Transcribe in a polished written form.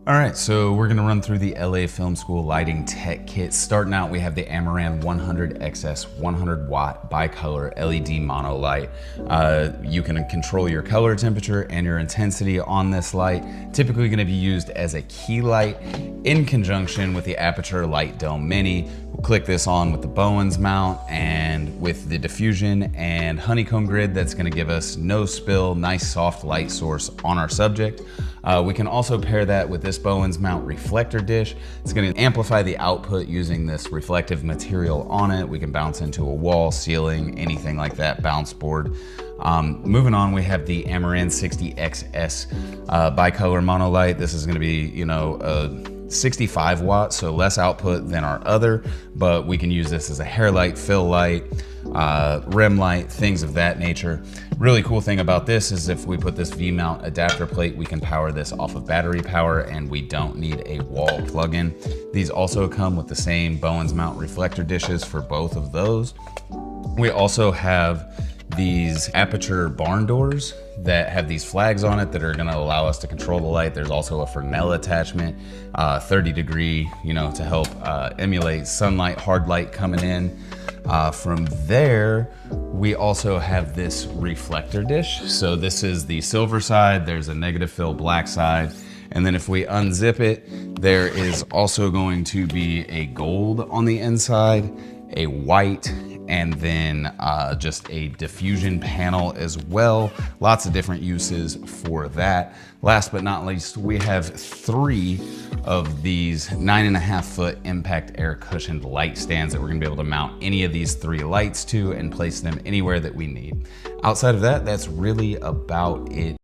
All right, so we're gonna run through the LA Film School Lighting Tech Kit. Starting out, we have the Amaran 100XS 100 watt bicolor LED monolight. You can control your color temperature and your intensity on this light. Typically gonna be used as a key light in conjunction with the Aperture Light Dome Mini. We'll click this on with the Bowens mount and with the diffusion and honeycomb grid. That's gonna give us no spill, nice soft light source on our subject. We can also pair that with this Bowens mount reflector dish. It's going to amplify the output using this reflective material on it. We can bounce into a wall, ceiling, anything like that, bounce board. Moving on, we have the Amaran 60XS bicolor monolight. This is going to be, a 65 watt, so less output than our other, but we can use this as a hair light, fill light, rim light, things of that nature. Really cool thing about this is if we put this V-mount adapter plate, we can power this off of battery power and we don't need a wall plug-in. These also come with the same Bowens mount reflector dishes for both of those. We also have these aperture barn doors that have these flags on it that are going to allow us to control the light. There's also a fresnel attachment, 30 degree, to help emulate sunlight, hard light coming in. From there, we also have this reflector dish. So this is the silver side, there's a negative fill black side. And then if we unzip it, there is also going to be a gold on the inside, a white, and then just a diffusion panel as well. Lots of different uses for that. Last but not least, we have 3 of these 9.5 foot impact air cushioned light stands that we're gonna be able to mount any of these 3 lights to and place them anywhere that we need. Outside of that, that's really about it.